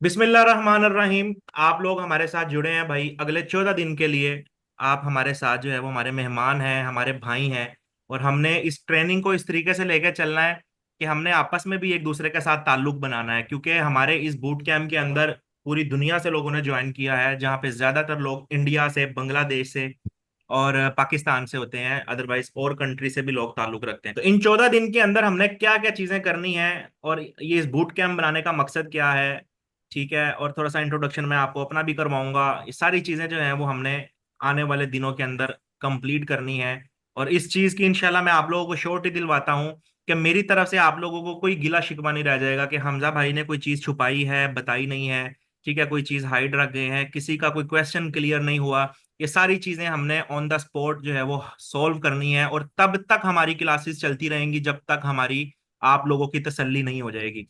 बिस्मिल्लाहिर्रहमानिर्रहीम। आप लोग हमारे साथ जुड़े हैं भाई अगले 14 दिन के लिए। आप हमारे साथ जो है वो हमारे मेहमान हैं, हमारे भाई हैं। और हमने इस ट्रेनिंग को इस तरीके से लेकर चलना है कि हमने आपस में भी एक दूसरे के साथ ताल्लुक बनाना है, क्योंकि हमारे इस बूट कैंप के अंदर पूरी दुनिया से लोगों ने ज्वाइन किया है, जहाँ पे ज्यादातर लोग इंडिया से, बांग्लादेश से और पाकिस्तान से होते हैं। अदरवाइज और कंट्री से भी लोग ताल्लुक रखते हैं। तो इन 14 दिन के अंदर हमने क्या क्या चीजें करनी है और ये इस बूट कैंप बनाने का मकसद क्या है, ठीक है। और थोड़ा सा इंट्रोडक्शन मैं आपको अपना भी करवाऊंगा। ये सारी चीजें जो है वो हमने आने वाले दिनों के अंदर कंप्लीट करनी है। और इस चीज की इंशाल्लाह मैं आप लोगों को श्योरिटी दिलवाता हूँ कि मेरी तरफ से आप लोगों को कोई गिला शिकवा नहीं रह जाएगा कि हमजा भाई ने कोई चीज छुपाई है, बताई नहीं है, ठीक है, कोई चीज हाइड रख गए हैं, किसी का कोई क्वेश्चन क्लियर नहीं हुआ। ये सारी चीजें हमने ऑन द स्पॉट जो है वो सॉल्व करनी है, और तब तक हमारी क्लासेस चलती रहेंगी जब तक हमारी आप लोगों की तसल्ली नहीं हो जाएगी।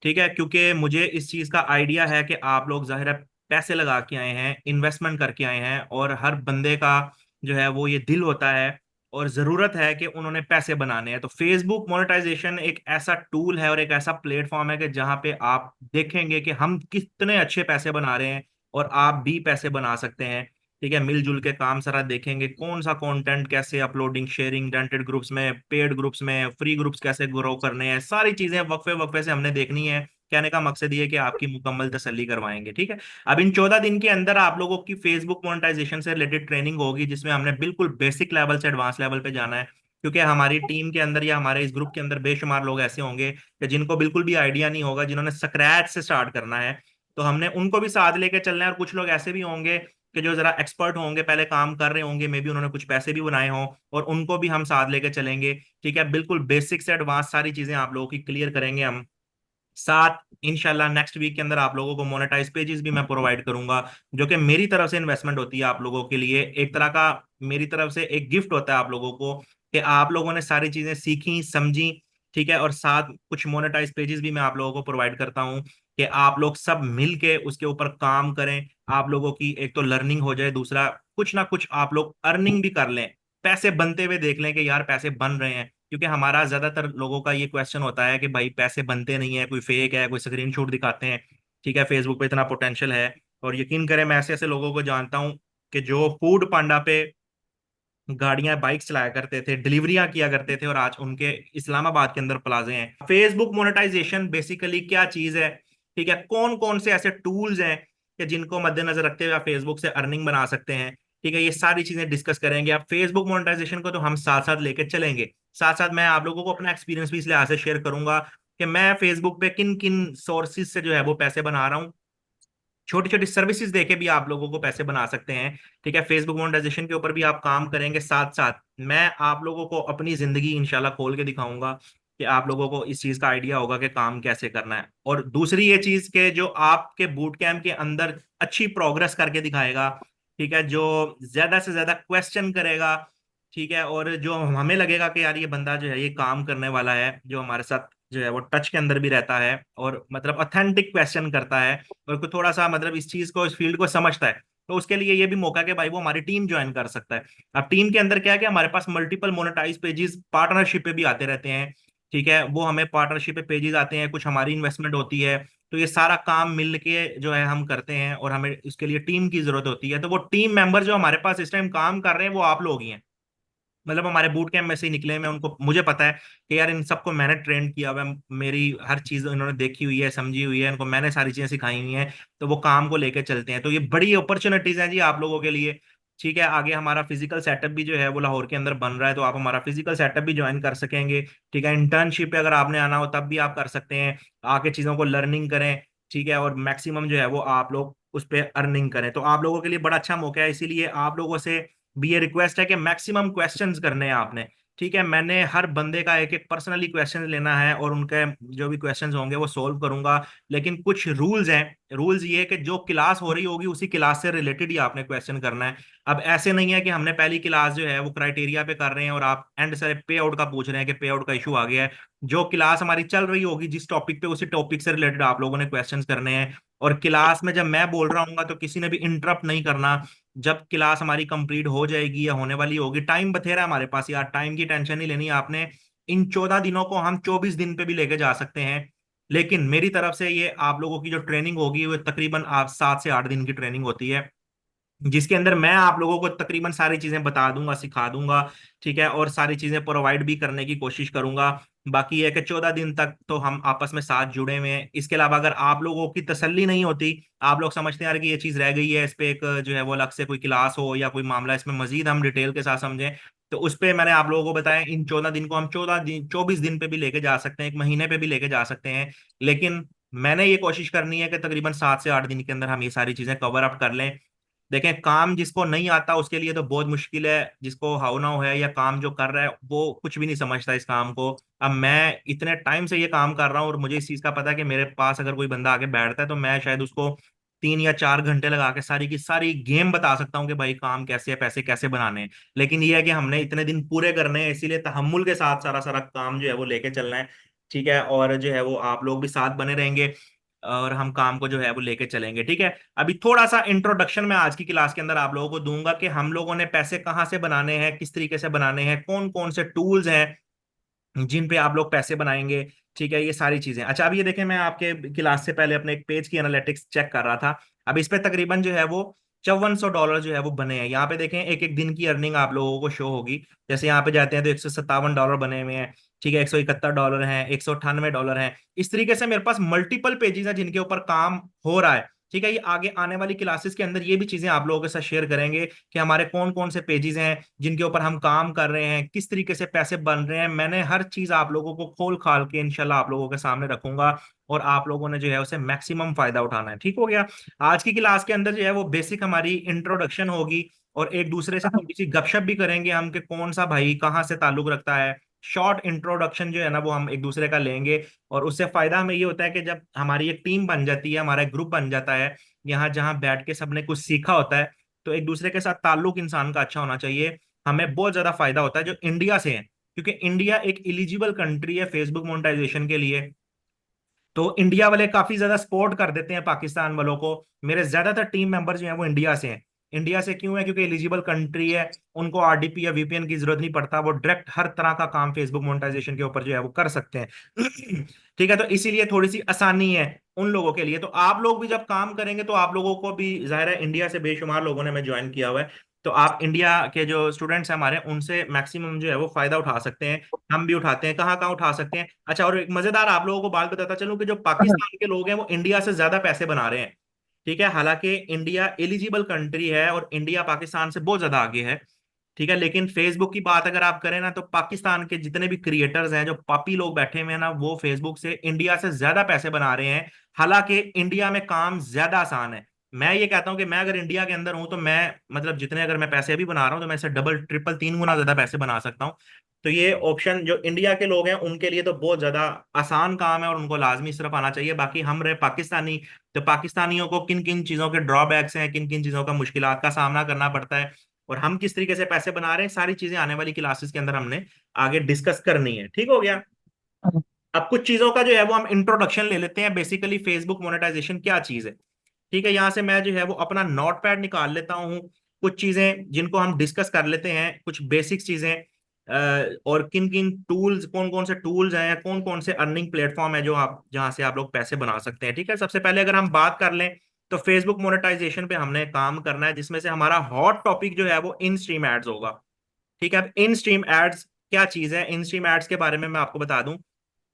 ठीक है, क्योंकि मुझे इस चीज का आइडिया है कि आप लोग जाहिर है पैसे लगा के आए हैं, इन्वेस्टमेंट करके आए हैं, और हर बंदे का जो है वो ये दिल होता है और जरूरत है कि उन्होंने पैसे बनाने हैं। तो फेसबुक मोनेटाइजेशन एक ऐसा टूल है और एक ऐसा प्लेटफॉर्म है कि जहां पे आप देखेंगे कि हम कितने अच्छे पैसे बना रहे हैं, और आप भी पैसे बना सकते हैं। ठीक है, मिलजुल के काम सारा देखेंगे कौन सा कंटेंट कैसे अपलोडिंग, शेयरिंग, रेंटेड ग्रुप्स में, पेड ग्रुप्स में, फ्री ग्रुप्स कैसे ग्रो करने हैं, सारी चीजें वक्फे वक्फे से हमने देखनी है। कहने का मकसद ये है कि आपकी मुकम्मल तसल्ली करवाएंगे। ठीक है, अब इन 14 दिन के अंदर आप लोगों की फेसबुक मोनेटाइजेशन से रिलेटेड ट्रेनिंग होगी, जिसमें हमने बिल्कुल बेसिक लेवल से एडवांस लेवल पे जाना है। क्योंकि हमारी टीम के अंदर या हमारे इस ग्रुप के अंदर बेशुमार लोग ऐसे होंगे कि जिनको बिल्कुल भी आइडिया नहीं होगा, जिन्होंने स्क्रैच से स्टार्ट करना है। तो हमने उनको भी साथ लेके चलना है, और कुछ लोग ऐसे भी होंगे कि जो जरा एक्सपर्ट होंगे, पहले काम कर रहे होंगे, मे बी उन्होंने कुछ पैसे भी बनाए हों, और उनको भी हम साथ लेके चलेंगे। ठीक है, बिल्कुल बेसिक से एडवांस सारी चीजें आप लोगों की क्लियर करेंगे हम साथ। इंशाल्लाह नेक्स्ट वीक के अंदर आप लोगों को मोनेटाइज पेजेस भी मैं प्रोवाइड करूंगा, जो कि मेरी तरफ से इन्वेस्टमेंट होती है आप लोगों के लिए, एक तरह का मेरी तरफ से एक गिफ्ट होता है आप लोगों को कि आप लोगों ने सारी चीजें सीखी समझी। ठीक है, और साथ कुछ मोनेटाइज पेजेस भी मैं आप लोगों को प्रोवाइड करता हूँ कि आप लोग सब मिल के उसके ऊपर काम करें। आप लोगों की एक तो लर्निंग हो जाए, दूसरा कुछ ना कुछ आप लोग अर्निंग भी कर लें, पैसे बनते हुए देख लें कि यार पैसे बन रहे हैं। क्योंकि हमारा ज्यादातर लोगों का ये क्वेश्चन होता है कि भाई पैसे बनते नहीं है, कोई फेक है, कोई स्क्रीनशॉट दिखाते हैं। ठीक है, फेसबुक पे इतना पोटेंशियल है, और यकीन करें मैं ऐसे ऐसे लोगों को जानता हूं कि जो फूड पांडा पे गाड़ियां बाइक चलाया करते थे, डिलीवरियां किया करते थे, और आज उनके इस्लामाबाद के अंदर प्लाजे हैं। फेसबुक मोनेटाइजेशन बेसिकली क्या चीज है, ठीक है, कौन कौन से ऐसे टूल्स हैं कि जिनको मद्देनजर रखते हुए आप फेसबुक से अर्निंग बना सकते हैं। ठीक है, ये सारी चीजें डिस्कस करेंगे। अब फेसबुक मोनेटाइजेशन को तो हम साथ साथ लेके चलेंगे, साथ साथ मैं आप लोगों को अपना एक्सपीरियंस भी इसलिए आज से शेयर करूंगा कि मैं फेसबुक पे किन किन सोर्सेज से जो है वो पैसे बना रहा हूँ। छोटी छोटी सर्विसेज देके भी आप लोगों को पैसे बना सकते हैं। ठीक है, फेसबुक मोनेटाइजेशन के ऊपर भी आप काम करेंगे, साथ साथ मैं आप लोगों को अपनी जिंदगी इंशाल्लाह खोल के दिखाऊंगा कि आप लोगों को इस चीज का आइडिया होगा कि काम कैसे करना है। और दूसरी ये चीज के जो आपके बूट कैंप के अंदर अच्छी प्रोग्रेस करके दिखाएगा, ठीक है, जो ज्यादा से ज्यादा क्वेश्चन करेगा, ठीक है, और जो हमें लगेगा कि यार ये बंदा जो है ये काम करने वाला है, जो हमारे साथ जो है वो टच के अंदर भी रहता है, और मतलब ऑथेंटिक क्वेश्चन करता है, और कोई थोड़ा सा मतलब इस चीज को, इस फील्ड को समझता है, तो उसके लिए ये भी मौका है कि भाई वो हमारी टीम ज्वाइन कर सकता है। अब टीम के अंदर क्या है कि हमारे पास मल्टीपल मोनेटाइज पेजेस पार्टनरशिप पे भी आते रहते हैं। ठीक है, वो हमें पार्टनरशिप पे पेजेस आते हैं, कुछ हमारी इन्वेस्टमेंट होती है। तो ये सारा काम मिल के जो है हम करते हैं, और हमें इसके लिए टीम की जरूरत होती है। तो वो टीम मेंबर जो हमारे पास इस टाइम काम कर रहे हैं वो आप लोग ही हैं। मतलब हमारे बूट कैंप में से ही निकले, मैं उनको, मुझे पता है कि यार इन सबको मैंने ट्रेन किया हुआ है, मेरी हर चीज इन्होंने देखी हुई है, समझी हुई है, इनको मैंने सारी चीजें सिखाई हुई हैं। तो वो काम को लेकर चलते हैं, तो ये बड़ी अपॉर्चुनिटीज हैं जी आप लोगों के लिए। ठीक है, आगे हमारा फिजिकल सेटअप भी जो है वो लाहौर के अंदर बन रहा है, तो आप हमारा फिजिकल सेटअप भी ज्वाइन कर सकेंगे। ठीक है, इंटर्नशिप पे अगर आपने आना हो तब भी आप कर सकते हैं, आके चीजों को लर्निंग करें। ठीक है, और मैक्सिमम जो है वो आप लोग उस पर अर्निंग करें, तो आप लोगों के लिए बड़ा अच्छा मौका है। इसीलिए आप लोगों से भी ये रिक्वेस्ट है कि मैक्सिमम क्वेश्चंस करने हैं आपने। ठीक है, मैंने हर बंदे का एक एक पर्सनली क्वेश्चन लेना है, और उनके जो भी क्वेश्चंस होंगे वो सॉल्व करूंगा। लेकिन कुछ रूल्स हैं। रूल्स ये है कि जो क्लास हो रही होगी उसी क्लास से रिलेटेड ही आपने क्वेश्चन करना है। अब ऐसे नहीं है कि हमने पहली क्लास जो है वो क्राइटेरिया पे कर रहे हैं और आप एंड से पे आउट का पूछ रहे हैं कि पे आउट का इशू आ गया है। जो क्लास हमारी चल रही होगी जिस टॉपिक पे, उसी टॉपिक से रिलेटेड आप लोगों ने क्वेश्चंस करने हैं। और क्लास में जब मैं बोल रहा हूँ तो किसी ने भी इंटरप्ट नहीं करना। जब क्लास हमारी कंप्लीट हो जाएगी या होने वाली होगी, टाइम बथेरा है हमारे पास यार, टाइम की टेंशन नहीं लेनी आपने। इन 14 दिनों को हम 24 दिन पे भी लेके जा सकते हैं। लेकिन मेरी तरफ से ये आप लोगों की जो ट्रेनिंग होगी वो तकरीबन आप 7 से 8 दिन की ट्रेनिंग होती है, जिसके अंदर मैं आप लोगों को तकरीबन सारी चीजें बता दूंगा, सिखा दूंगा। ठीक है, और सारी चीजें प्रोवाइड भी करने की कोशिश करूंगा। बाकी है कि 14 दिन तक तो हम आपस में साथ जुड़े हुए हैं। इसके अलावा अगर आप लोगों की तसल्ली नहीं होती, आप लोग समझते हैं यार कि ये चीज रह गई है, इस पे एक जो है वो अलग से कोई क्लास हो या कोई मामला इसमें मजीद हम डिटेल के साथ समझें, तो उस पे मैंने आप लोगों को बताया इन 14 दिन को हम 14 दिन 24 दिन पे भी लेके जा सकते हैं, 1 महीने पे भी लेके जा सकते हैं। लेकिन मैंने ये कोशिश करनी है कि तकरीबन 7 से 8 दिन के अंदर हम ये सारी चीजें कवर अप कर लें। देखें, काम जिसको नहीं आता उसके लिए तो बहुत मुश्किल है, जिसको हाउ नाउ है या काम जो कर रहा है वो कुछ भी नहीं समझता इस काम को। अब मैं इतने टाइम से ये काम कर रहा हूँ और मुझे इस चीज का पता है कि मेरे पास अगर कोई बंदा आके बैठता है तो मैं शायद उसको 3 या 4 घंटे लगा के सारी की सारी गेम बता सकता हूँ कि भाई काम कैसे है, पैसे कैसे बनाने हैं। लेकिन ये है कि हमने इतने दिन पूरे करने हैं, इसीलिए तहम्मुल के साथ सारा सारा काम जो है वो लेके चलना है। ठीक है, और जो है वो आप लोग भी साथ बने रहेंगे और हम काम को जो है वो लेके चलेंगे। ठीक है, अभी थोड़ा सा इंट्रोडक्शन मैं आज की क्लास के अंदर आप लोगों को दूंगा कि हम लोगों ने पैसे कहाँ से बनाने हैं, किस तरीके से बनाने हैं, कौन कौन से टूल्स हैं जिन पे आप लोग पैसे बनाएंगे। ठीक है, ये सारी चीजें। अच्छा, अब ये देखें, मैं आपके क्लास से पहले अपने एक पेज की एनालिटिक्स चेक कर रहा था। अब इस पे तकरीबन जो है वो $5400 जो है वो बने हैं। यहाँ पे देखें एक एक दिन की अर्निंग आप लोगों को शो होगी। जैसे यहाँ पे जाते हैं तो $157 बने हुए हैं। ठीक है, $171 हैं, $198 हैं। इस तरीके से मेरे पास मल्टीपल पेजेस हैं जिनके ऊपर काम हो रहा है। ठीक है, ये आगे आने वाली क्लासेस के अंदर ये भी चीजें आप लोगों के साथ शेयर करेंगे कि हमारे कौन कौन से पेजेस हैं जिनके ऊपर हम काम कर रहे हैं, किस तरीके से पैसे बन रहे हैं। मैंने हर चीज आप लोगों को खोल खाल के इंशाल्लाह आप लोगों के सामने रखूंगा और आप लोगों ने जो है उसे मैक्सिमम फायदा उठाना है। ठीक हो गया। आज की क्लास के अंदर जो है वो बेसिक हमारी इंट्रोडक्शन होगी और एक दूसरे से थोड़ी सी गपशप भी करेंगे हम कि कौन सा भाई कहाँ से ताल्लुक रखता है। शॉर्ट इंट्रोडक्शन जो है ना वो हम एक दूसरे का लेंगे। और उससे फायदा हमें ये होता है कि जब हमारी एक टीम बन जाती है, हमारा एक ग्रुप बन जाता है, यहाँ जहाँ बैठ के सबने कुछ सीखा होता है, तो एक दूसरे के साथ ताल्लुक इंसान का अच्छा होना चाहिए। हमें बहुत ज्यादा फायदा होता है जो इंडिया से है, क्योंकि इंडिया एक इलिजिबल कंट्री है फेसबुक मोनेटाइजेशन के लिए। तो इंडिया वाले काफी ज्यादा सपोर्ट कर देते हैं पाकिस्तान वालों को। मेरे ज्यादातर टीम मेंबर जो हैं वो इंडिया से हैं। इंडिया से क्यों है? क्योंकि एलिजिबल कंट्री है, उनको आरडीपी या वीपीएन की जरूरत नहीं पड़ता, वो डायरेक्ट हर तरह का काम फेसबुक मोनेटाइजेशन के ऊपर जो है वो कर सकते हैं। ठीक है, तो इसीलिए थोड़ी सी आसानी है उन लोगों के लिए। तो आप लोग भी जब काम करेंगे तो आप लोगों को भी जाहिर है, इंडिया से बेशुमार लोगों ने हमें ज्वाइन किया हुआ है, तो आप इंडिया के जो स्टूडेंट्स हैं हमारे, उनसे मैक्सिमम जो है वो फायदा उठा सकते हैं। हम भी उठाते हैं, कहाँ कहाँ उठा सकते हैं। अच्छा, और एक मजेदार आप लोगों को बात बताता चलूं कि जो पाकिस्तान के लोग हैं वो इंडिया से ज्यादा पैसे बना रहे हैं। ठीक है, हालांकि इंडिया एलिजिबल कंट्री है और इंडिया पाकिस्तान से बहुत ज्यादा आगे है। ठीक है, लेकिन फेसबुक की बात अगर आप करें ना, तो पाकिस्तान के जितने भी क्रिएटर्स हैं, जो पापी लोग बैठे हुए हैं ना, वो फेसबुक से इंडिया से ज्यादा पैसे बना रहे हैं। हालांकि इंडिया में काम ज्यादा आसान है। मैं ये कहता हूं कि मैं अगर इंडिया के अंदर हूं तो मैं मतलब जितने अगर मैं पैसे अभी बना रहा हूं तो मैं इससे डबल ट्रिपल 3 गुना ज्यादा पैसे बना सकता हूं। तो ये ऑप्शन जो इंडिया के लोग हैं उनके लिए तो बहुत ज्यादा आसान काम है और उनको लाजमी इस तरफ आना चाहिए। बाकी हम रहे पाकिस्तानी, तो पाकिस्तानियों को किन किन चीजों के ड्रॉबैक्स हैं, किन किन चीजों का मुश्किलात का सामना करना पड़ता है और हम किस तरीके से पैसे बना रहे हैं, सारी चीजें आने वाली क्लासेस के अंदर हमने आगे डिस्कस करनी है। ठीक हो गया। अब कुछ चीजों का जो है वो हम इंट्रोडक्शन ले लेते हैं, बेसिकली फेसबुक मोनेटाइजेशन क्या चीज है। ठीक है, यहां से मैं जो है वो अपना नोट पैड निकाल लेता हूँ। कुछ चीजें जिनको हम डिस्कस कर लेते हैं, कुछ बेसिक चीजें, और किन किन टूल्स, कौन कौन से टूल्स हैं, कौन कौन से अर्निंग प्लेटफॉर्म है जो आप जहां से आप लोग पैसे बना सकते हैं। ठीक है, सबसे पहले अगर हम बात कर लें तो फेसबुक मोनेटाइजेशन पे हमने काम करना है, जिसमें से हमारा हॉट टॉपिक जो है वो इन स्ट्रीम एड्स होगा। ठीक है, अब इन स्ट्रीम एड्स क्या चीज है? इन स्ट्रीम एड्स के बारे में मैं आपको बता दूं,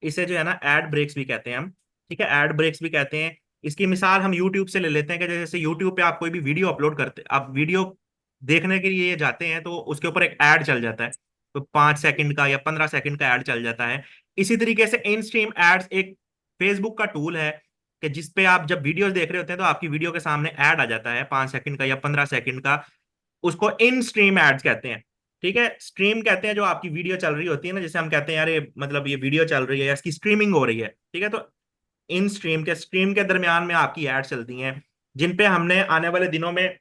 इसे जो है ना एड ब्रेक्स भी कहते हैं हम। ठीक है, एड ब्रेक्स भी कहते हैं। इसकी मिसाल हम यूट्यूब से ले लेते हैं कि जैसे यूट्यूब पे आप कोई भी वीडियो अपलोड करते, आप वीडियो देखने के लिए जाते हैं तो उसके ऊपर एक ऐड चल जाता है, तो 5 सेकंड का या 15 सेकंड का ऐड चल जाता है। इसी तरीके से इन स्ट्रीम एड्स एक फेसबुक का टूल है कि जिसपे आप जब वीडियो देख रहे होते हैं तो आपकी वीडियो के सामने ऐड आ जाता है 5 सेकंड का या 15 सेकंड का। उसको इन स्ट्रीम एड्स कहते हैं। ठीक है, स्ट्रीम कहते हैं जो आपकी वीडियो चल रही होती है ना, जैसे हम कहते हैं यार ये मतलब ये वीडियो चल रही है या इसकी स्ट्रीमिंग हो रही है। ठीक है, तो इन स्ट्रीम के दरमियान में आपकी एड चलती हैं, जिन पे हमने आने वाले दिनों में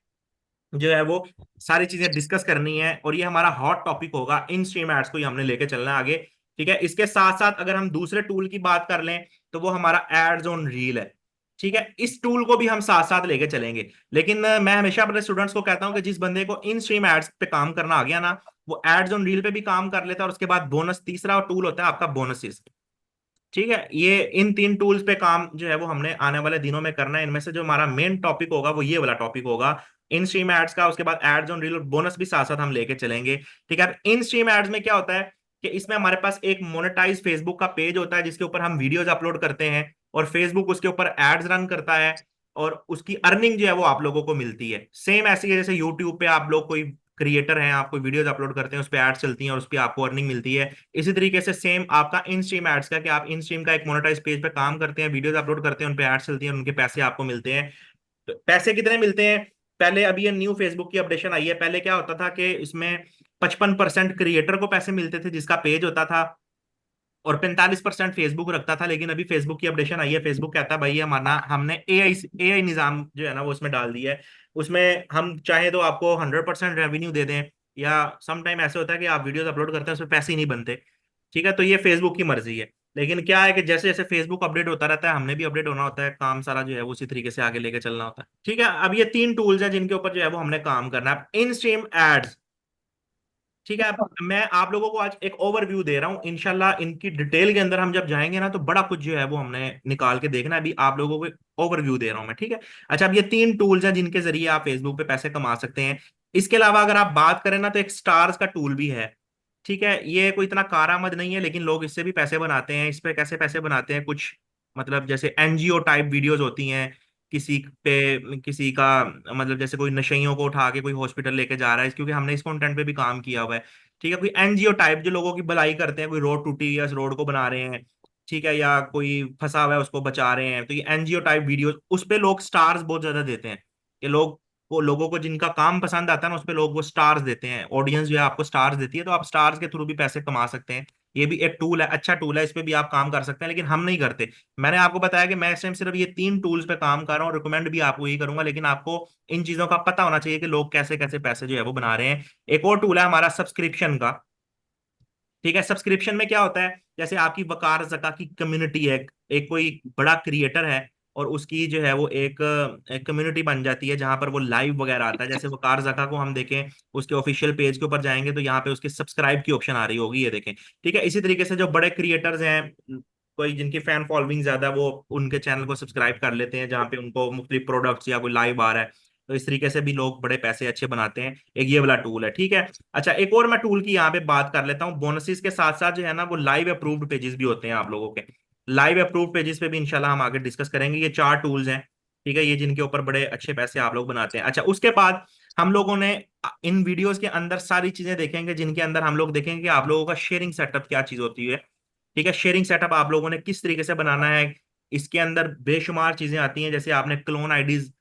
जो है वो सारी चीजें डिस्कस करनी है और ये हमारा हॉट टॉपिक होगा। इन स्ट्रीम एड्स को ही हमने लेके चलना है आगे। ठीक है, इसके साथ साथ अगर हम दूसरे टूल की बात कर लें तो वो हमारा एड्स ऑन रील है। ठीक है, इस टूल को भी हम साथ साथ लेके चलेंगे। लेकिन मैं हमेशा अपने स्टूडेंट्स को कहता हूं कि जिस बंदे को इन स्ट्रीम एड्स पे काम करना आ गया ना, वो एड्स ऑन रील पे भी काम कर लेता है और उसके बाद बोनस तीसरा टूल होता है आपका बोनसेस। ठीक है, ये इन तीन टूल्स पे काम जो है वो हमने आने वाले दिनों में करना है। इनमें से जो हमारा मेन टॉपिक होगा वो ये वाला टॉपिक होगा, इन स्ट्रीम एड्स का। उसके बाद एड्स ऑन रील और बोनस भी साथ साथ हम लेके चलेंगे। ठीक है, अब इन स्ट्रीम एड्स में क्या होता है कि इसमें हमारे पास एक मोनेटाइज फेसबुक का पेज होता है जिसके ऊपर हम वीडियोज अपलोड करते हैं, और फेसबुक उसके ऊपर एड्स रन करता है, और उसकी अर्निंग जो है वो आप लोगों को मिलती है। सेम ऐसे ही जैसे यूट्यूब पे आप लोग कोई क्रिएटर हैं, आप कोई वीडियोज अपलोड करते हैं, उस पर एड्स चलती हैं और उस पर आपको अर्निंग मिलती है। इसी तरीके से सेम आपका इन स्ट्रीम एड्स का, कि आप इन स्ट्रीम का एक मोनेटाइज पेज पे काम करते हैं, वीडियोस अपलोड करते हैं, उन पे एड्स चलती हैं, उनके पैसे आपको मिलते हैं। तो पैसे कितने मिलते हैं? पहले, अभी ये न्यू फेसबुक की अपडेशन आई है, पहले क्या होता था कि इसमें 55% क्रिएटर को पैसे मिलते थे जिसका पेज होता था, और 45% फेसबुक रखता था। लेकिन अभी फेसबुक की अपडेशन आई है, फेसबुक कहता है भाई हमारा, हमने एआई निजाम जो है ना वो उसमें डाल दिया है। उसमें हम चाहे तो आपको 100% रेवेन्यू दे दें, या सम टाइम ऐसे होता है कि आप वीडियोस अपलोड करते हैं उसमें पैसे ही नहीं बनते। ठीक है, तो ये फेसबुक की मर्जी है। लेकिन क्या है कि जैसे जैसे फेसबुक अपडेट होता रहता है, हमने भी अपडेट होना होता है, काम सारा जो है वो उसी तरीके से आगे लेके चलना होता है। ठीक है, अब ये तीन टूल्स हैं जिनके ऊपर जो है वो हमने काम करना है। इन स्ट्रीम एड्स, ठीक है, अब मैं आप लोगों को आज एक ओवरव्यू दे रहा हूं, इंशाल्लाह इनकी डिटेल के अंदर हम जब जाएंगे ना तो बड़ा कुछ जो है वो हमने निकाल के देखना है। अभी आप लोगों को ओवरव्यू दे रहा हूं मैं, ठीक है। अच्छा, अब ये तीन टूल्स हैं जिनके जरिए आप फेसबुक पे पैसे कमा सकते हैं। इसके अलावा अगर आप बात करें ना तो एक स्टार्स का टूल भी है। ठीक है, ये कोई इतना कारआमद नहीं है, लेकिन लोग इससे भी पैसे बनाते हैं। इस पे कैसे पैसे बनाते हैं, कुछ मतलब जैसे एनजीओ टाइप वीडियोस होती हैं, किसी पे किसी का मतलब जैसे कोई नशेइयों को उठा के कोई हॉस्पिटल लेके जा रहा है, क्योंकि हमने इस कंटेंट पे भी काम किया हुआ है। ठीक है, कोई एनजीओ टाइप जो लोगों की भलाई करते हैं, कोई रोड टूटी या उस रोड को बना रहे हैं, ठीक है, या कोई फंसा हुआ है उसको बचा रहे हैं, तो ये एनजीओ टाइप वीडियोस, उस पे लोग स्टार्स बहुत ज्यादा देते हैं। ये लोग, वो लोगों को जिनका काम पसंद आता है ना उस पे लोग वो स्टार्स देते हैं, ऑडियंस जो है आपको स्टार्स देती है, तो आप स्टार्स के थ्रू भी पैसे कमा सकते हैं। ये भी एक टूल है, अच्छा टूल है, इस पे भी आप काम कर सकते हैं, लेकिन हम नहीं करते। मैंने आपको बताया कि मैं इस टाइम सिर्फ ये तीन टूल्स पे काम कर रहा हूँ, रिकमेंड भी आपको यही करूंगा, लेकिन आपको इन चीजों का पता होना चाहिए कि लोग कैसे कैसे पैसे जो है वो बना रहे हैं। एक और टूल है हमारा सब्सक्रिप्शन का। ठीक है, सब्सक्रिप्शन में क्या होता है, जैसे आपकी वकार जका की कम्युनिटी है, एक कोई बड़ा क्रिएटर है, और उसकी जो है वो एक कम्युनिटी बन जाती है जहां पर वो लाइव वगैरह आता है। जैसे वकार जका को हम देखें, उसके ऑफिशियल पेज के ऊपर जाएंगे तो यहाँ पे उसके सब्सक्राइब की ऑप्शन आ रही होगी, ये देखें। ठीक है, इसी तरीके से जो बड़े क्रिएटर्स हैं, कोई जिनकी फैन फॉलोइंग ज्यादा, वो उनके चैनल को सब्सक्राइब कर लेते हैं जहाँ पे उनको मुख्तलिफ प्रोडक्ट्स या कोई लाइव आ रहा है। तो इस तरीके से भी लोग बड़े पैसे अच्छे बनाते हैं। एक ये वाला टूल है, ठीक है। अच्छा, एक और मैं टूल की यहाँ पे बात कर लेता हूँ। बोनसेस के साथ साथ जो है ना वो लाइव अप्रूव्ड पेजेस भी होते हैं आप लोगों के। लाइव अप्रूव्ड पेजेस पे भी इंशाल्लाह हम आगे डिस्कस करेंगे। ये चार टूल्स हैं, ठीक है, ये जिनके ऊपर बड़े अच्छे पैसे आप लोग बनाते हैं। अच्छा, उसके बाद हम लोगों ने इन वीडियोस के अंदर सारी चीजें देखेंगे, जिनके अंदर हम लोग देखेंगे कि आप लोगों का शेयरिंग सेटअप क्या चीज होती है। ठीक है, शेयरिंग सेटअप आप लोगों ने किस तरीके से बनाना है। इसके अंदर बेशुमार चीजें आती हैं, जैसे आपने क्लोन आईडीज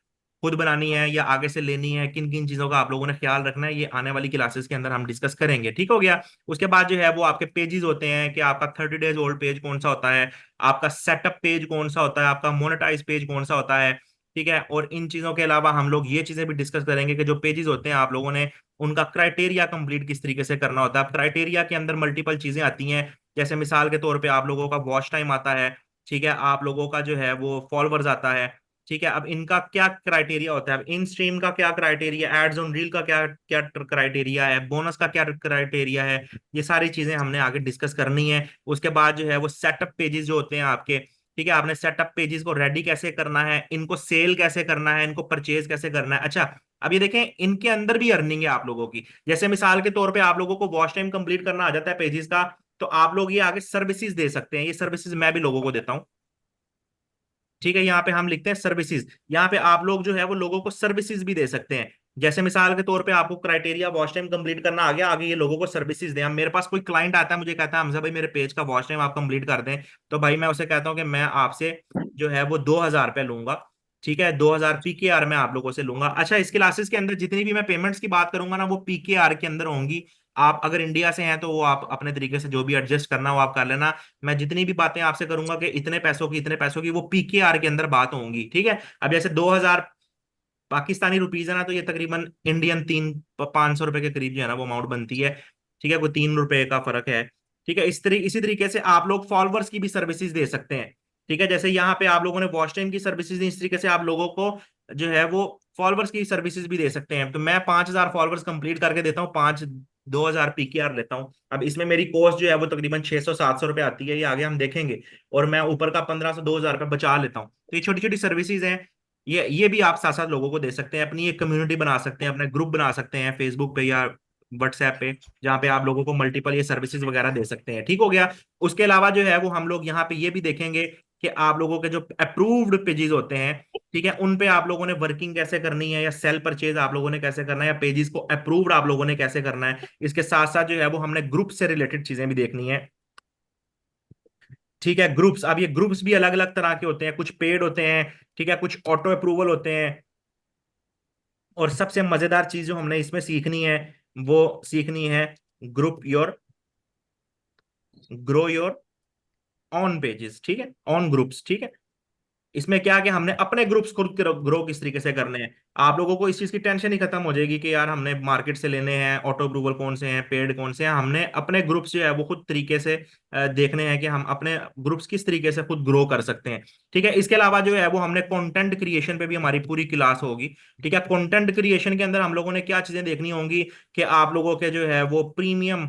खुद बनानी है या आगे से लेनी है, किन किन चीजों का आप लोगों ने ख्याल रखना है, ये आने वाली क्लासेस के अंदर हम डिस्कस करेंगे। ठीक हो गया। उसके बाद जो है वो आपके पेजेस होते हैं कि आपका 30 डेज ओल्ड पेज कौन सा होता है, आपका सेटअप पेज कौन सा होता है, आपका मोनेटाइज पेज कौन सा होता है। ठीक है, और इन चीजों के अलावा हम लोग ये चीजें भी डिस्कस करेंगे कि जो पेजेस होते हैं आप लोगों ने उनका क्राइटेरिया कंप्लीट किस तरीके से करना होता है। अब क्राइटेरिया के अंदर मल्टीपल चीजें आती हैं, जैसे मिसाल के तौर पे आप लोगों का वॉच टाइम आता है, ठीक है, आप लोगों का जो है वो फॉलोअर्स आता है। ठीक है, अब इनका क्या क्राइटेरिया होता है, अब इन स्ट्रीम का क्या क्राइटेरिया, एड्स ऑन रील का क्या क्या क्राइटेरिया है, बोनस का क्या क्राइटेरिया है, ये सारी चीजें हमने आगे डिस्कस करनी है। उसके बाद जो है वो सेटअप पेजेस जो होते हैं आपके, ठीक है, आपने सेटअप पेजेस को रेडी कैसे करना है, इनको सेल कैसे करना है, इनको परचेज कैसे करना है। अच्छा, अब ये देखें, इनके अंदर भी अर्निंग है आप लोगों की। जैसे मिसाल के तौर पे आप लोगों को वॉच टाइम कंप्लीट करना आ जाता है पेजेस का, तो आप लोग ये आगे सर्विसेज दे सकते हैं। ये सर्विसेज मैं भी लोगों को देता हूँ। ठीक है, यहाँ पे हम लिखते हैं सर्विसेज, यहाँ पे आप लोग जो है वो लोगों को सर्विसेज भी दे सकते हैं। जैसे मिसाल के तौर पे आपको क्राइटेरिया वॉच टाइम कंप्लीट करना आ गया, आगे ये लोगों को सर्विसेज दें। अब मेरे पास कोई क्लाइंट आता है, मुझे कहता है हमजा भाई मेरे पेज का वॉच टाइम आप कंप्लीट कर दें, तो भाई मैं उसे कहता हूँ कि मैं आपसे जो है वो 2,000 रुपये लूंगा। ठीक है, 2,000 PKR मैं आप लोगों से लूंगा। अच्छा, इस क्लासेस के अंदर जितनी भी मैं पेमेंट्स की बात करूंगा ना वो PKR के अंदर होंगी। आप अगर इंडिया से हैं तो वो आप अपने तरीके से जो भी एडजस्ट करना हो आप कर लेना। मैं जितनी भी बातें आपसे करूंगा कि इतने पैसों की, वो PKR के अंदर बात होंगी। ठीक है, अब जैसे 2,000 पाकिस्तानी रुपीज है ना, तो ये तकरीबन इंडियन 300-500 रुपए के करीब जो है ना वो अमाउंट बनती है। ठीक है, कोई 3 रुपए का फर्क है। ठीक है, इसी तरीके से आप लोग फॉलोअर्स की भी सर्विसेज दे सकते हैं। ठीक है, जैसे यहाँ पे आप लोगों ने वॉच टाइम की सर्विसेज दी, इस तरीके से आप लोगों को जो है वो फॉलोअर्स की सर्विसेज भी दे सकते हैं। तो मैं 5,000 फॉलोअर्स कंप्लीट करके देता हूँ, 5 2000 पीकेआर लेता हूँ। अब इसमें मेरी कॉस्ट जो है वो तकरीबन 600 700 रुपये आती है, ये आगे हम देखेंगे। और मैं ऊपर का 1500 2000 रुपये बचा लेता हूँ। तो ये छोटी छोटी सर्विसेज हैं, ये भी आप साथ साथ लोगों को दे सकते हैं। अपनी एक कम्युनिटी बना सकते हैं, अपना ग्रुप बना सकते हैं फेसबुक पे या व्हाट्सएप पे, जहाँ पे आप लोगों को मल्टीपल ये सर्विसेज वगैरह दे सकते हैं। ठीक हो गया। उसके अलावा जो है वो हम लोग यहाँ पे ये भी देखेंगे कि आप लोगों के जो अप्रूव्ड पेजेस होते हैं, ठीक है, उन पे आप लोगों ने वर्किंग कैसे करनी है, या सेल परचेज आप लोगों ने कैसे करना है, या पेजेस को अप्रूव्ड आप लोगों ने कैसे करना है। इसके साथ साथ जो है वो हमने ग्रुप से रिलेटेड चीजें भी देखनी है। ठीक है, ग्रुप्स, अब ये ग्रुप्स भी अलग अलग तरह के होते हैं, कुछ पेड होते हैं, ठीक है, कुछ ऑटो अप्रूवल होते हैं। और सबसे मजेदार चीज जो हमने इसमें सीखनी है, वो सीखनी है group your grow your on pages, ठीक है, ऑन ग्रुप्स। ठीक है, इसमें क्या कि हमने अपने ग्रुप्स खुद ग्रो किस तरीके से करने हैं। आप लोगों को इस चीज की टेंशन ही खत्म हो जाएगी कि यार हमने मार्केट से लेने हैं, ऑटो अप्रूवल कौन से हैं, पेड कौन से हैं। हमने अपने ग्रुप्स जो है वो खुद तरीके से देखने हैं कि हम अपने ग्रुप्स किस तरीके से खुद ग्रो कर सकते हैं। ठीक है, इसके अलावा जो है वो हमने कंटेंट क्रिएशन पे भी हमारी पूरी क्लास होगी। ठीक है, कंटेंट क्रिएशन के अंदर हम लोगों ने क्या चीजें देखनी होंगी कि आप लोगों के जो है वो प्रीमियम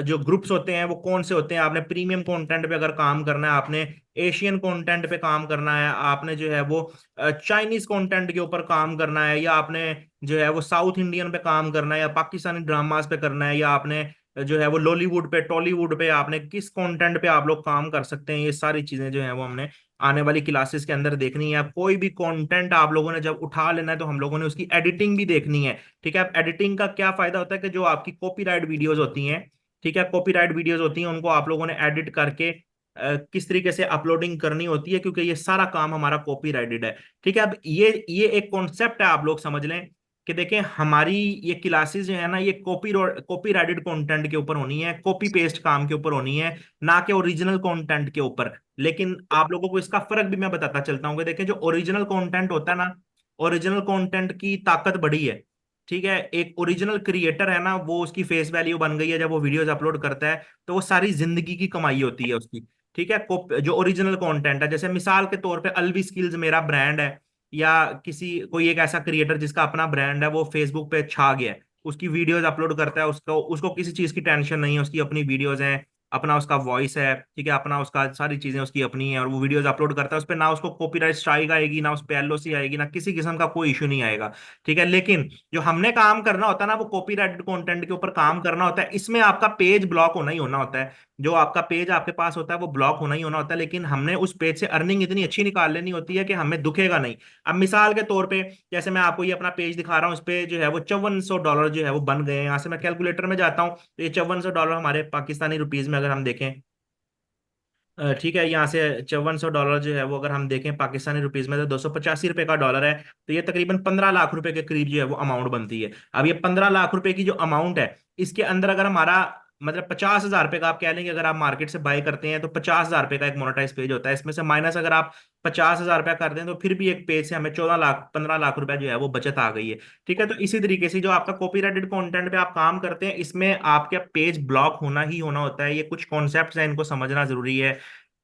जो ग्रुप्स होते हैं वो कौन से होते हैं। आपने प्रीमियम कंटेंट पे अगर काम करना है, आपने एशियन कंटेंट पे काम करना है, आपने जो है वो चाइनीज कंटेंट के ऊपर काम करना है, या आपने जो है वो साउथ इंडियन पे काम करना है, या पाकिस्तानी ड्रामास पे करना है, या आपने जो है वो लॉलीवुड पे टॉलीवुड पे, आपने किस कंटेंट पे आप लोग काम कर सकते हैं, ये सारी चीजें जो है वो हमने आने वाली क्लासेस के अंदर देखनी है। अब कोई भी कंटेंट आप लोगों ने जब उठा लेना है तो हम लोगों ने उसकी एडिटिंग भी देखनी है। ठीक है, अब एडिटिंग का क्या फायदा होता है कि जो आपकी कॉपीराइट वीडियोस होती हैं, ठीक है, कॉपीराइट वीडियोस होती हैं, उनको आप लोगों ने एडिट करके किस तरीके से अपलोडिंग करनी होती है, क्योंकि ये सारा काम हमारा कॉपीराइटेड है। ठीक है, अब ये एक कॉन्सेप्ट है, आप लोग समझ लें कि देखें हमारी ये क्लासेस जो है ना, ये कॉपीराइटेड कंटेंट के ऊपर होनी है, कॉपी पेस्ट काम के ऊपर होनी है, ना कि ओरिजिनल कंटेंट के ऊपर। लेकिन आप लोगों को इसका फर्क भी मैं बताता चलता हूँ कि देखें जो ओरिजिनल कंटेंट होता है ना, ओरिजिनल कंटेंट की ताकत बड़ी है। ठीक है, एक ओरिजिनल क्रिएटर है ना, वो उसकी फेस वैल्यू बन गई है जब वो वीडियोस अपलोड करता है, तो वो सारी जिंदगी की कमाई होती है उसकी। ठीक है, जो ओरिजिनल कंटेंट है, जैसे मिसाल के तौर पे अलवी स्किल्स मेरा ब्रांड है, या किसी कोई एक ऐसा क्रिएटर जिसका अपना ब्रांड है, वो फेसबुक पे छा गया है, उसकी वीडियोस अपलोड करता है, उसको उसको किसी चीज की टेंशन नहीं है, उसकी अपनी वीडियोस हैं, अपना उसका वॉइस है, ठीक है, अपना उसका सारी चीजें उसकी अपनी है, और वो वीडियोस अपलोड करता है, उस पर ना उसको कॉपीराइट स्ट्राइक आएगी, ना उस पर एलओसी आएगी, ना किसी किस्म का कोई इशू नहीं आएगा। ठीक है, लेकिन जो हमने काम करना होता है ना, वो कॉपीराइटेड कंटेंट के ऊपर काम करना होता है। इसमें आपका पेज ब्लॉक होना ही होना होता है, जो आपका पेज आपके पास होता है वो ब्लॉक होना ही होना होता है, लेकिन हमने उस पेज से अर्निंग इतनी अच्छी निकाल लेनी होती है कि हमें दुखेगा नहीं। अब मिसाल के तौर पे जैसे मैं आपको ये अपना पेज दिखा रहा हूँ, इस पे जो है वो $5400 जो है वो बन गए हैं। यहाँ से मैं कैलकुलेटर में जाता हूँ, तो ये $5400 हमारे पाकिस्तानी रुपीज में अगर हम देखें, ठीक है, यहाँ से $5400 जो है वो अगर हम देखें पाकिस्तानी रुपीज में, तो 285 रुपए का डॉलर है। तो ये तकरीबन 15 लाख रुपए के करीब जो है वो अमाउंट बनती है। अब ये 15 लाख रुपए की जो अमाउंट है, इसके अंदर अगर हमारा मतलब 50,000 रुपए का आप कह लेंगे, अगर आप मार्केट से बाय करते हैं तो 50,000 रुपए का एक मोनेटाइज पेज होता है। इसमें से माइनस अगर आप 50,000 रुपया कर दें, तो फिर भी एक पेज से हमें 14 लाख 15 लाख रुपया जो है वो बचत आ गई है। ठीक है, तो इसी तरीके से जो आपका कॉपीराइटेड कंटेंट पे आप काम करते हैं, इसमें आपका पेज ब्लॉक होना ही होना होता है। ये कुछ कॉन्सेप्ट्स हैं, इनको समझना जरूरी है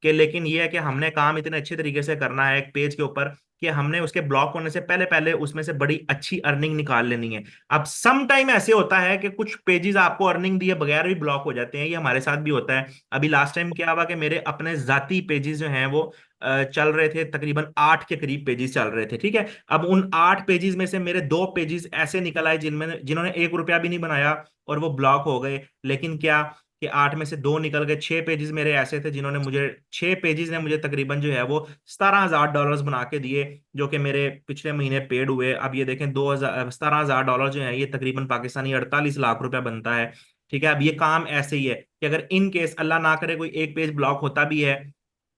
कि, लेकिन ये है कि हमने काम इतने अच्छे तरीके से करना है एक पेज के ऊपर कि हमने उसके ब्लॉक होने से पहले पहले उसमें से बड़ी अच्छी अर्निंग निकाल लेनी है। अब सम टाइम ऐसे होता है कि कुछ पेजेस आपको अर्निंग दिए बगैर भी ब्लॉक हो जाते हैं, ये हमारे साथ भी होता है। अभी लास्ट टाइम क्या हुआ कि मेरे अपने जाती पेजेस जो हैं वो चल रहे थे, तकरीबन 8 के करीब पेजेस चल रहे थे। ठीक है, अब उन 8 पेजेस में से मेरे 2 पेजेस ऐसे निकल आए जिनमें जिन्होंने 1 रुपया भी नहीं बनाया, और वो ब्लॉक हो गए। लेकिन क्या कि 8 में से 2 निकल गए। 6 पेजेस मेरे ऐसे थे जिन्होंने मुझे 6 पेजेस ने मुझे तकरीबन जो है वो $17,000 बना के दिए, जो कि मेरे पिछले महीने पेड हुए। अब ये देखें, 17,000 जो है ये तकरीबन पाकिस्तानी 48 लाख रुपया बनता है। ठीक है, अब ये काम ऐसे ही है कि अगर इन केस अल्लाह ना करे कोई एक पेज ब्लॉक होता भी है,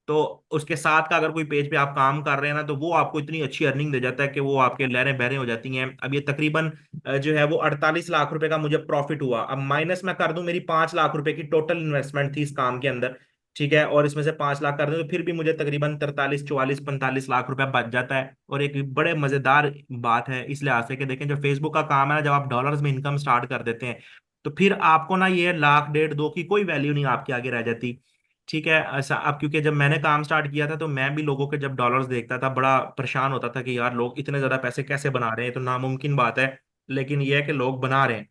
तो उसके साथ का अगर कोई पेज पे आप काम कर रहे हैं ना, तो वो आपको इतनी अच्छी अर्निंग दे जाता है कि वो आपके लहरें बहरें हो जाती हैं। अब ये तकरीबन जो है वो 48 लाख रुपए का मुझे प्रॉफिट हुआ। अब माइनस मैं कर दूं, मेरी 5 लाख रुपए की टोटल इन्वेस्टमेंट थी इस काम के अंदर, ठीक है, और इसमें से 5 लाख कर दूं, तो फिर भी मुझे तकरीबन 43 44 45 लाख रुपया बच जाता है। और एक बड़े मजेदार बात है इस लिहाज से कि देखें, जो फेसबुक का काम है ना, जब आप डॉलर्स में इनकम स्टार्ट कर देते हैं, तो फिर आपको ना ये लाख डेढ़ दो की कोई वैल्यू नहीं आपके आगे रह जाती। ठीक है, ऐसा अब क्योंकि जब मैंने काम स्टार्ट किया था, तो मैं भी लोगों के जब डॉलर्स देखता था बड़ा परेशान होता था कि यार लोग इतने ज्यादा पैसे कैसे बना रहे हैं, तो नामुमकिन बात है, लेकिन यह है कि लोग बना रहे हैं।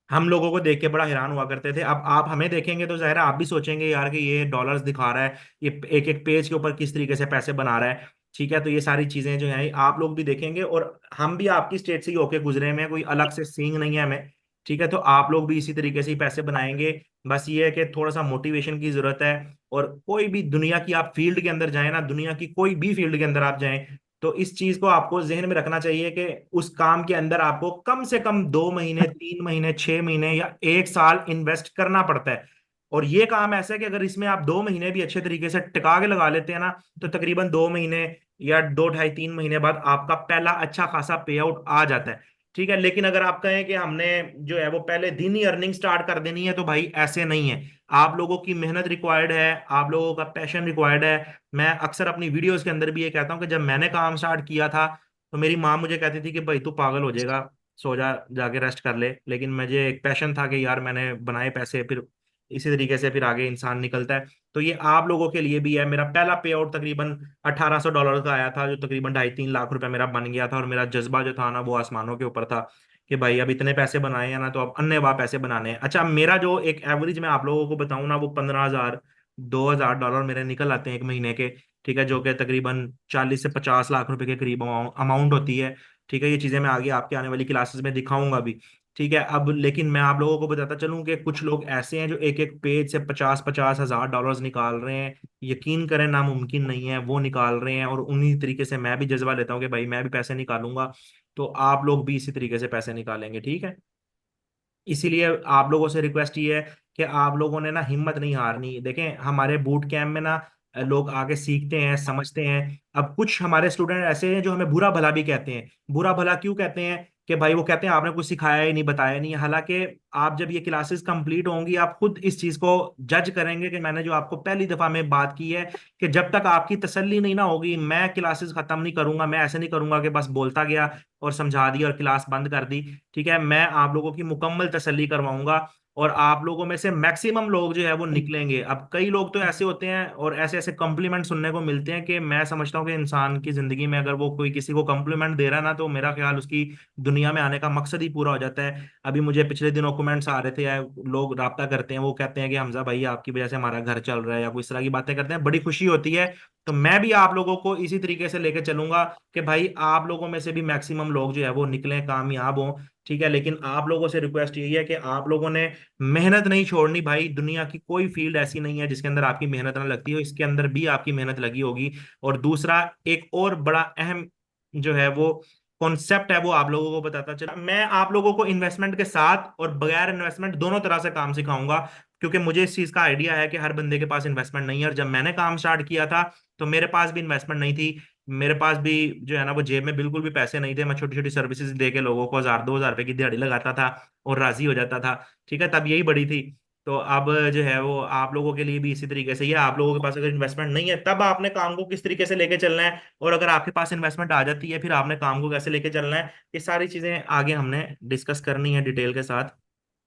हम लोगों को देख के बड़ा हैरान हुआ करते थे। अब आप हमें देखेंगे तो जाहिर है आप भी सोचेंगे यार कि ये डॉलर्स दिखा रहा है, ये एक एक पेज के ऊपर किस तरीके से पैसे बना रहा है। ठीक है, तो ये सारी चीजें जो हैं आप लोग भी देखेंगे, और हम भी आपकी स्टेट से ही होके गुजरे में, कोई अलग से सींग नहीं है हमें। ठीक है, तो आप लोग भी इसी तरीके से ही पैसे बनाएंगे। बस ये है कि थोड़ा सा मोटिवेशन की जरूरत है। और कोई भी दुनिया की आप फील्ड के अंदर जाए ना, दुनिया की कोई भी फील्ड के अंदर आप जाएं, तो इस चीज को आपको जहन में रखना चाहिए कि उस काम के अंदर आपको कम से कम 2 महीने, 3 महीने, 6 महीने या 1 साल इन्वेस्ट करना पड़ता है। और ये काम ऐसा है कि अगर इसमें आप 2 महीने भी अच्छे तरीके से टिका के लगा लेते हैं ना, तो तकरीबन 2 महीने या दो ढाई 3 महीने बाद आपका पहला अच्छा खासा पे आउट आ जाता है। ठीक है, लेकिन अगर आप कहें कि हमने जो है वो पहले दिन ही अर्निंग स्टार्ट कर देनी है, तो भाई ऐसे नहीं है। आप लोगों की मेहनत रिक्वायर्ड है, आप लोगों का पैशन रिक्वायर्ड है। मैं अक्सर अपनी वीडियोस के अंदर भी ये कहता हूँ कि जब मैंने काम स्टार्ट किया था, तो मेरी माँ मुझे कहती थी कि भाई तू पागल हो जाएगा, सो जा, जाके रेस्ट कर ले। लेकिन मुझे एक पैशन था कि यार मैंने बनाए पैसे, फिर इसी तरीके से फिर आगे इंसान निकलता है। तो ये आप लोगों के लिए भी है। मेरा पहला पे आउट तकरीबन $1800 का आया था, जो तकरीबन 2.5-3 लाख रुपए मेरा बन गया था। और मेरा जज्बा जो था ना, वो आसमानों के ऊपर था कि भाई अब इतने पैसे बनाए हैं ना, तो अब अन्य पैसे बनाने हैं। अच्छा, मेरा जो एक एवरेज मैं आप लोगों को बताऊं ना, वो 15,000 $2,000 मेरे निकल आते हैं एक महीने के। ठीक है, जो कि तकरीबन 40 से 50 लाख रुपए के करीब अमाउंट होती है। ठीक है, ये चीजें मैं आगे आपके आने वाली क्लासेस में दिखाऊंगा भी। ठीक है, अब लेकिन मैं आप लोगों को बताता चलूं कि कुछ लोग ऐसे हैं जो एक एक पेज से 50-50 हजार डॉलर्स निकाल रहे हैं। यकीन करें, नामुमकिन नहीं है, वो निकाल रहे हैं। और उन्हीं तरीके से मैं भी जज्बा लेता हूँ कि भाई मैं भी पैसे निकालूंगा, तो आप लोग भी इसी तरीके से पैसे निकालेंगे। ठीक है, इसीलिए आप लोगों से रिक्वेस्ट ये है कि आप लोगों ने ना हिम्मत नहीं हारनी। देखें, हमारे बूट कैंप में ना लोग आके सीखते हैं, समझते हैं। अब कुछ हमारे स्टूडेंट ऐसे हैं जो हमें बुरा भला भी कहते हैं। बुरा भला क्यों कहते हैं? कि भाई वो कहते हैं आपने कुछ सिखाया ही नहीं, बताया नहीं। हालांकि आप जब ये क्लासेस कंप्लीट होंगी, आप खुद इस चीज को जज करेंगे कि मैंने जो आपको पहली दफा में बात की है, कि जब तक आपकी तसल्ली नहीं ना होगी, मैं क्लासेस खत्म नहीं करूंगा। मैं ऐसे नहीं करूंगा कि बस बोलता गया और समझा दी और क्लास बंद कर दी। ठीक है, मैं आप लोगों की मुकम्मल तसल्ली करवाऊंगा, और आप लोगों में से मैक्सिमम लोग जो है वो निकलेंगे। अब कई लोग तो ऐसे होते हैं और ऐसे ऐसे कॉम्प्लीमेंट सुनने को मिलते हैं कि मैं समझता हूँ कि इंसान की जिंदगी में अगर वो कोई किसी को कॉम्प्लीमेंट दे रहा है ना, तो मेरा ख्याल उसकी दुनिया में आने का मकसद ही पूरा हो जाता है। अभी मुझे पिछले दिनों कमेंट्स आ रहे थे, या लोग राब्ता करते हैं, वो कहते हैं कि हमजा भाई आपकी वजह से हमारा घर चल रहा है, या कोई इस तरह की बातें करते हैं, बड़ी खुशी होती है। तो मैं भी आप लोगों को इसी तरीके से लेकर चलूंगा कि भाई आप लोगों में से भी मैक्सिमम लोग जो है वो निकलें, कामयाब हों। ठीक है, लेकिन आप लोगों से रिक्वेस्ट यही है कि आप लोगों ने मेहनत नहीं छोड़नी। भाई दुनिया की कोई फील्ड ऐसी नहीं है जिसके अंदर आपकी मेहनत ना लगती हो, इसके अंदर भी आपकी मेहनत लगी होगी। और दूसरा, एक और बड़ा अहम जो है वो कॉन्सेप्ट है, वो आप लोगों को बताता चला। मैं आप लोगों को इन्वेस्टमेंट के साथ और बगैर इन्वेस्टमेंट दोनों तरह से काम सिखाऊंगा, क्योंकि मुझे इस चीज का आइडिया है कि हर बंदे के पास इन्वेस्टमेंट नहीं है। और जब मैंने काम स्टार्ट किया था, तो मेरे पास भी इन्वेस्टमेंट नहीं थी। मेरे पास भी जो है ना वो जेब में बिल्कुल भी पैसे नहीं थे। मैं छोटी छोटी सर्विसेज दे के लोगों को 1,000-2,000 रुपए की दिहाड़ी लगाता था और राजी हो जाता था। ठीक है, तब यही बड़ी थी। तो अब जो है वो आप लोगों के लिए भी इसी तरीके से ही है। आप लोगों के पास अगर इन्वेस्टमेंट नहीं है, तब आपने काम को किस तरीके से लेके चलना है, और अगर आपके पास इन्वेस्टमेंट आ जाती है, फिर आपने काम को कैसे लेके चलना है, ये सारी चीजें आगे हमने डिस्कस करनी है डिटेल के साथ।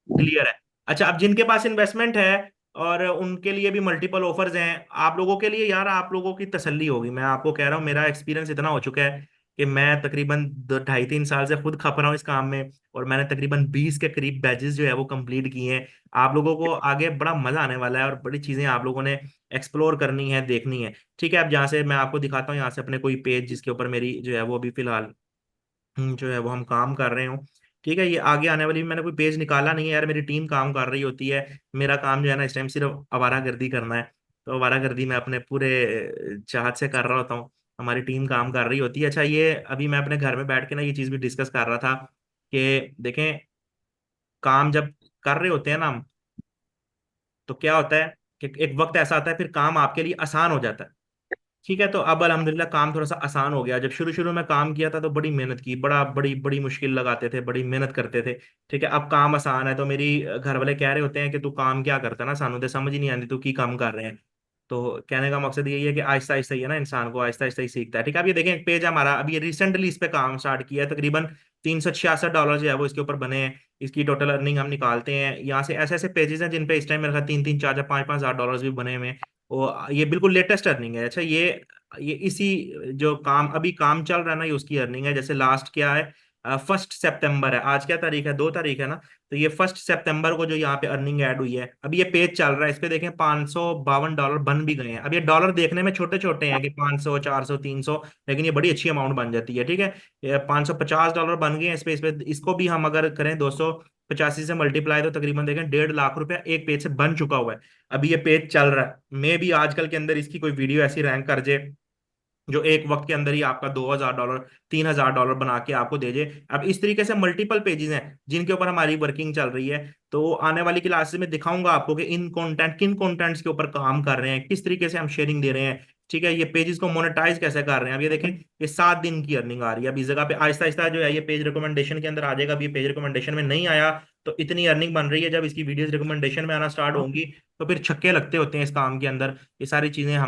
क्लियर है? अच्छा, अब जिनके पास इन्वेस्टमेंट है और उनके लिए भी मल्टीपल ऑफर्स हैं, आप लोगों के लिए यार आप लोगों की तसल्ली होगी। मैं आपको कह रहा हूँ, मेरा एक्सपीरियंस इतना हो चुका है कि मैं तकरीबन 2 ढाई 3 साल से खुद खप रहा हूँ इस काम में, और मैंने तकरीबन 20 के करीब बैचेस जो है वो कंप्लीट किए हैं। आप लोगों को आगे बड़ा मजा आने वाला है, और बड़ी चीजें आप लोगों ने एक्सप्लोर करनी है, देखनी है। ठीक है, अब जहाँ से मैं आपको दिखाता हूँ यहाँ से अपने कोई पेज जिसके ऊपर मेरी जो है वो अभी फिलहाल जो है वो हम काम कर रहे हो। ठीक है, ये आगे आने वाली मैंने कोई पेज निकाला नहीं है यार, मेरी टीम काम कर रही होती है। मेरा काम जो है ना इस टाइम सिर्फ आवारागर्दी करना है। तो आवारागर्दी मैं अपने पूरे चाहत से कर रहा होता हूँ, हमारी टीम काम कर रही होती है। अच्छा, ये अभी मैं अपने घर में बैठ के ना ये चीज भी डिस्कस कर रहा था कि देखें, काम जब कर रहे होते हैं ना हम, तो क्या होता है कि एक वक्त ऐसा आता है फिर काम आपके लिए आसान हो जाता है। ठीक है, तो अब अल्हम्दुलिल्लाह काम थोड़ा सा आसान हो गया। जब शुरू शुरू में काम किया था तो बड़ी मेहनत की, बड़ी बड़ी मुश्किल लगाते थे, बड़ी मेहनत करते थे। ठीक है, अब काम आसान है, तो मेरी घर वाले कह रहे होते हैं कि तू काम क्या करता है ना, सानू तो समझ ही नहीं आती तू की काम कर रहे हैं। तो कहने का मकसद यही है कि आहिस्ता आहिस्ता ही है ना, इंसान को आहिस्ता आहिस्ता ही सीखता है। ठीक है, अब ये देखें, एक पेज है हमारा, अभी रिसेंटली इस पे काम स्टार्ट किया है। तकरीबन $366 जो है वो इसके ऊपर बने हैं। इसकी टोटल अर्निंग हम निकालते हैं यहाँ से। ऐसे ऐसे पेजेस हैं जिन पे इस टाइम मेरे ख्याल 3-3, 4-4, 5-5 हजार डॉलर्स भी बने हुए हैं। वो ये बिल्कुल लेटेस्ट अर्निंग है। अच्छा, ये इसी जो काम अभी काम चल रहा है ना, ये उसकी अर्निंग है। जैसे लास्ट क्या है, 1 सितंबर है, आज क्या तारीख है, 2 तारीख है ना। तो ये 1 सितंबर को जो यहाँ पे अर्निंग ऐड हुई है, अब ये पेज चल रहा है, इस पे देखें $552 बन भी गए हैं। अब ये डॉलर देखने में छोटे छोटे हैं कि 500 400 300, लेकिन ये बड़ी अच्छी अमाउंट बन जाती है, ठीक है। ये $550 बन गए हैं इस पे इसको भी हम अगर करें 285 से मल्टीप्लाई, तो तकरीबन देखें 1.5 लाख रुपया एक पेज से बन चुका हुआ है। अभी ये पेज चल रहा है, मे भी आजकल के अंदर इसकी कोई वीडियो ऐसी रैंक कर जाए जो एक वक्त के अंदर ही आपका $2,000 $3,000 बना के आपको दे जाए। अब इस तरीके से मल्टीपल पेजेस हैं जिनके ऊपर हमारी वर्किंग चल रही है। तो आने वाली क्लासेस में दिखाऊंगा आपको कि इन कंटेंट किन कंटेंट्स के ऊपर काम कर रहे हैं, किस तरीके से हम शेयरिंग दे रहे हैं, ठीक है। ये पेजेस को मोनेटाइज कैसे कर रहे हैं। अब ये देखें, ये 7 दिन की अर्निंग आ रही है। अब इस जगह पे आहिस्ता आहिस्ता जो है ये पेज रिकमेंडेशन के अंदर आ जाएगा। अब ये पेज रिकमेंडेशन में नहीं आया, तो इतनी अर्निंग बन रही है, जब इसकी वीडियोस रिकमेंडेशन में आना स्टार्ट होंगी तो फिर छक्के लगते होते हैं इस काम के अंदर। ये सारी चीजें हम